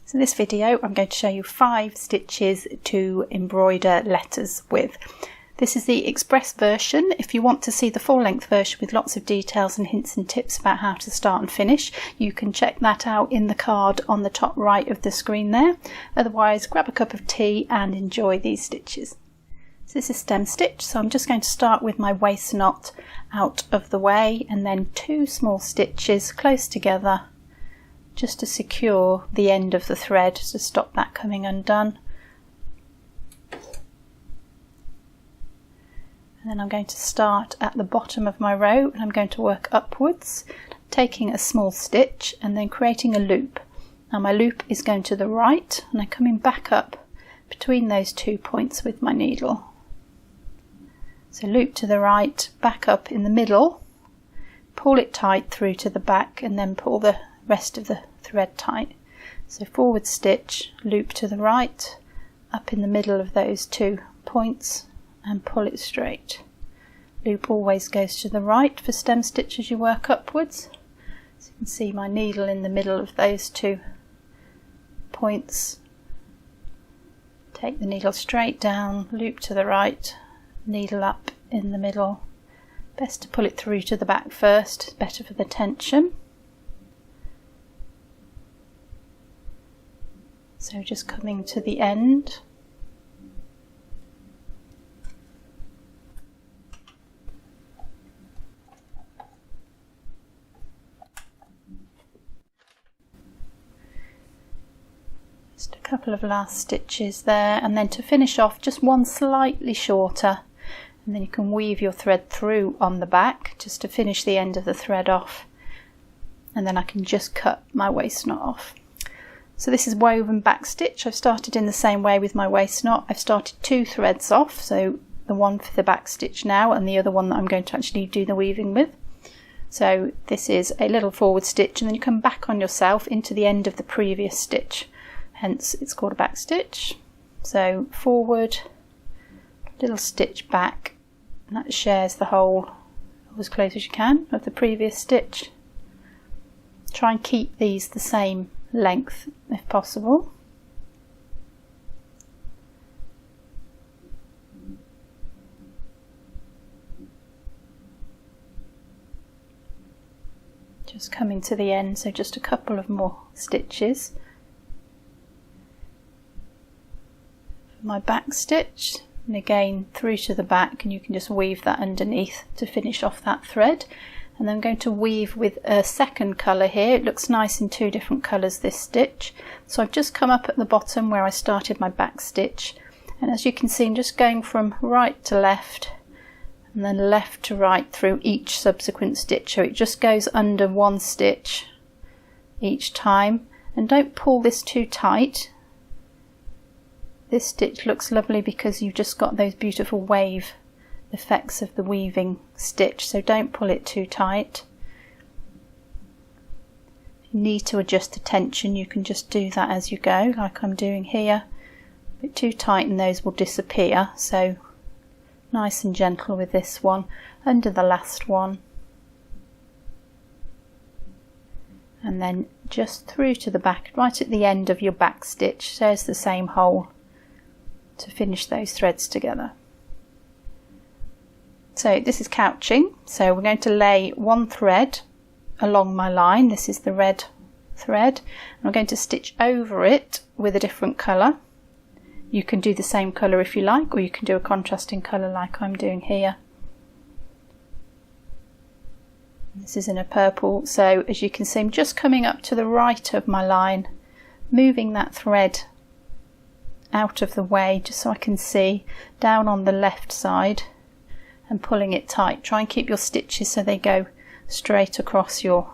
So in this video I'm going to show you 5 stitches to embroider letters with. This is the express version. If you want to see the full length version with lots of details and hints and tips about how to start and finish, you can check that out in the card on the top right of the screen there. Otherwise, grab a cup of tea and enjoy these stitches. So this is stem stitch, so I'm just going to start with my waist knot out of the way and then 2 small stitches close together just to secure the end of the thread to stop that coming undone. And then I'm going to start at the bottom of my row and I'm going to work upwards, taking a small stitch and then creating a loop. Now my loop is going to the right and I'm coming back up between those 2 points with my needle. So loop to the right, back up in the middle, pull it tight through to the back and then pull the rest of the thread tight. So forward stitch, loop to the right, up in the middle of those 2 points and pull it straight. Loop always goes to the right for stem stitch as you work upwards. So you can see my needle in the middle of those 2 points. Take the needle straight down, loop to the right, needle up in the middle. Best to pull it through to the back first, it's better for the tension. So just coming to the end. Just a couple of last stitches there, and then to finish off just one slightly shorter, and then you can weave your thread through on the back just to finish the end of the thread off, and then I can just cut my waist knot off. So this is woven back stitch. I've started in the same way with my waist knot. I've started 2 threads off, so the one for the back stitch now and the other one that I'm going to actually do the weaving with. So this is a little forward stitch and then you come back on yourself into the end of the previous stitch, hence it's called a back stitch. So forward, little stitch back, and that shares the whole as close as you can of the previous stitch. Try and keep these the same length if possible. Just coming to the end, so just a couple of more stitches. For my back stitch, and again through to the back, and you can just weave that underneath to finish off that thread. And then I'm going to weave with a second colour here. It looks nice in 2 different colours, this stitch. So I've just come up at the bottom where I started my back stitch, and as you can see I'm just going from right to left and then left to right through each subsequent stitch, so it just goes under 1 stitch each time. And don't pull this too tight. This stitch looks lovely because you've just got those beautiful wave effects of the weaving stitch, so don't pull it too tight. If you need to adjust the tension you can just do that as you go, like I'm doing here. A bit too tight and those will disappear, so nice and gentle with this one under the last one, and then just through to the back right at the end of your back stitch. There's the same hole to finish those threads together. So this is couching, so we're going to lay 1 thread along my line. This is the red thread, and I'm going to stitch over it with a different colour. You can do the same colour if you like, or you can do a contrasting colour like I'm doing here. This is in a purple, so as you can see I'm just coming up to the right of my line, moving that thread out of the way just so I can see down on the left side, and pulling it tight. Try and keep your stitches so they go straight across your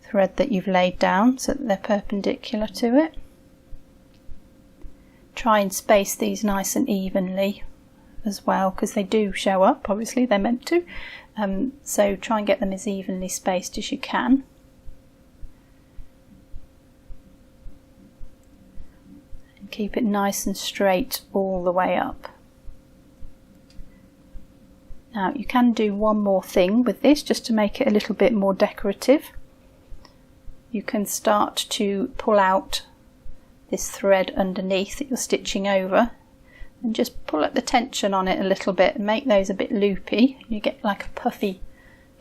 thread that you've laid down so that they're perpendicular to it. Try and space these nice and evenly as well, because they do show up, obviously they're meant to, so try and get them as evenly spaced as you can. And keep it nice and straight all the way up. Now you can do one more thing with this just to make it a little bit more decorative. you can start to pull out this thread underneath that you're stitching over, and just pull up the tension on it a little bit and make those a bit loopy. You get like a puffy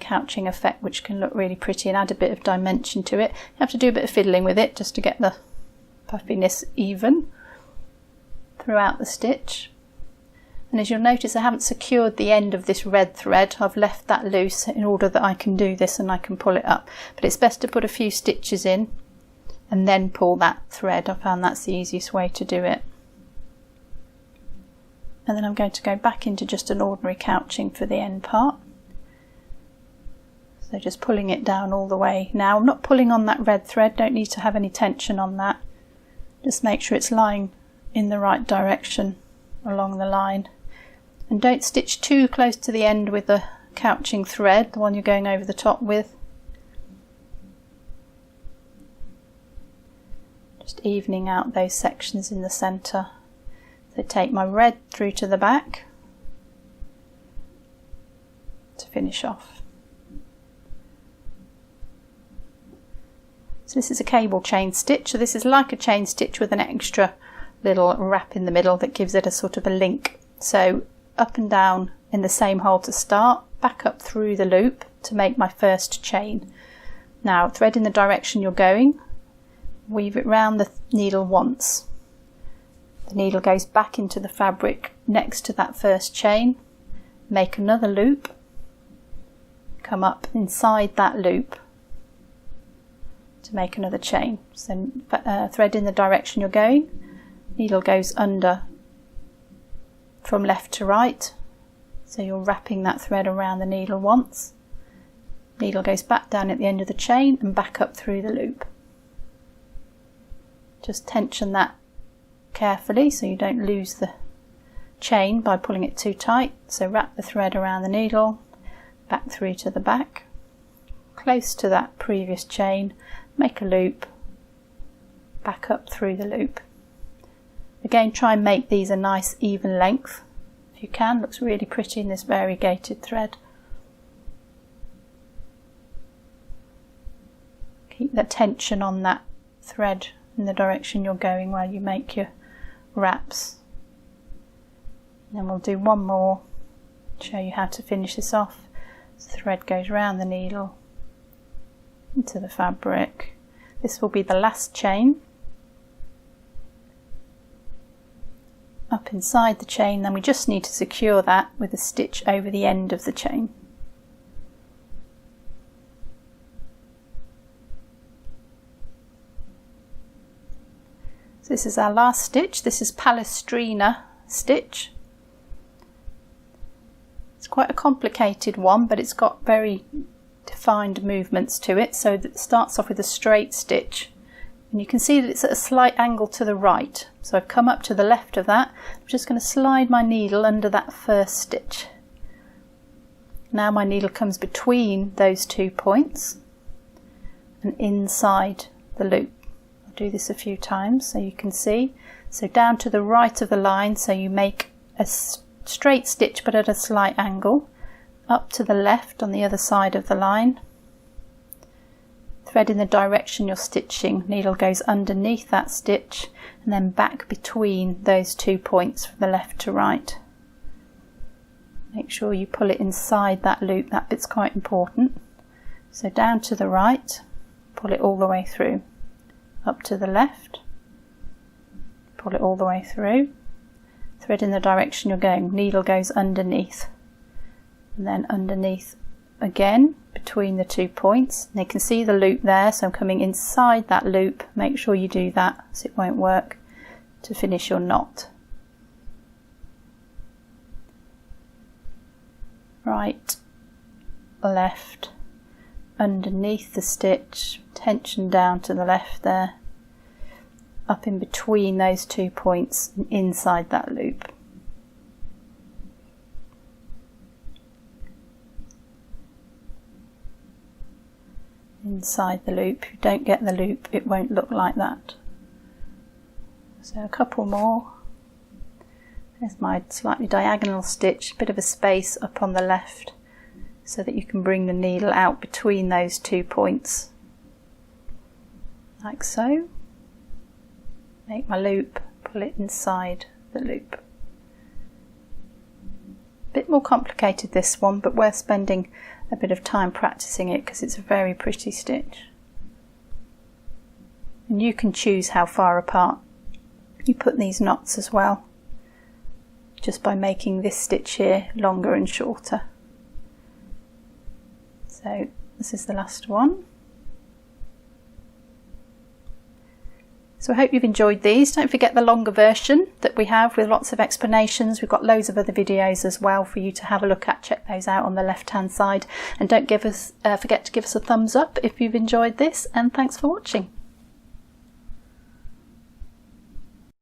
couching effect, which can look really pretty and add a bit of dimension to it. You have to do a bit of fiddling with it just to get the puffiness even throughout the stitch. And as you'll notice, I haven't secured the end of this red thread. I've left that loose in order that I can do this and I can pull it up. But it's best to put a few stitches in and then pull that thread. I found that's the easiest way to do it. And then I'm going to go back into just an ordinary couching for the end part. So just pulling it down all the way. Now I'm not pulling on that red thread, don't need to have any tension on that. Just make sure it's lying in the right direction along the line. And don't stitch too close to the end with the couching thread, the one you're going over the top with. Just evening out those sections in the centre. So take my red through to the back to finish off. So this is a cable chain stitch, so this is like a chain stitch with an extra little wrap in the middle that gives it a sort of a link. So up and down in the same hole to start, back up through the loop to make my first chain. Now thread in the direction you're going, weave it round the needle once. The needle goes back into the fabric next to that first chain, make another loop, come up inside that loop to make another chain. So thread in the direction you're going, needle goes under from left to right, so you're wrapping that thread around the needle once, needle goes back down at the end of the chain and back up through the loop. Just tension that carefully so you don't lose the chain by pulling it too tight. So wrap the thread around the needle, back through to the back, close to that previous chain, make a loop, back up through the loop. Again, try and make these a nice even length if you can. Looks really pretty in this variegated thread. Keep the tension on that thread in the direction you're going while you make your wraps. And then we'll do one more, show you how to finish this off. So the thread goes around the needle into the fabric. This will be the last chain. Up inside the chain, then we just need to secure that with a stitch over the end of the chain. So this is our last stitch. This is Palestrina stitch. It's quite a complicated one, but it's got very defined movements to it. So it starts off with a straight stitch, and you can see that it's at a slight angle to the right. So I've come up to the left of that. I'm just going to slide my needle under that first stitch. Now my needle comes between those 2 points and inside the loop. I'll do this a few times so you can see. So down to the right of the line, so you make a straight stitch but at a slight angle. Up to the left on the other side of the line. Thread in the direction you're stitching, needle goes underneath that stitch and then back between those 2 points from the left to right. Make sure you pull it inside that loop, that bit's quite important. So down to the right, pull it all the way through. Up to the left, pull it all the way through. Thread in the direction you're going, needle goes underneath. And then underneath again between the 2 points, and you can see the loop there, so I'm coming inside that loop. Make sure you do that so it won't work, to finish your knot. Right, left, underneath the stitch, tension down to the left there, up in between those 2 points and inside that loop. Inside the loop. If you don't get the loop, it won't look like that. So a couple more. There's my slightly diagonal stitch, bit of a space up on the left so that you can bring the needle out between those 2 points. like so. Make my loop, pull it inside the loop. A bit more complicated this one, but worth spending a bit of time practicing it because it's a very pretty stitch. And you can choose how far apart you put these knots as well, just by making this stitch here longer and shorter. So this is the last one. So I hope you've enjoyed these. Don't forget the longer version that we have with lots of explanations. We've got loads of other videos as well for you to have a look at. Check those out on the left hand side, and don't forget to give us a thumbs up if you've enjoyed this, and thanks for watching.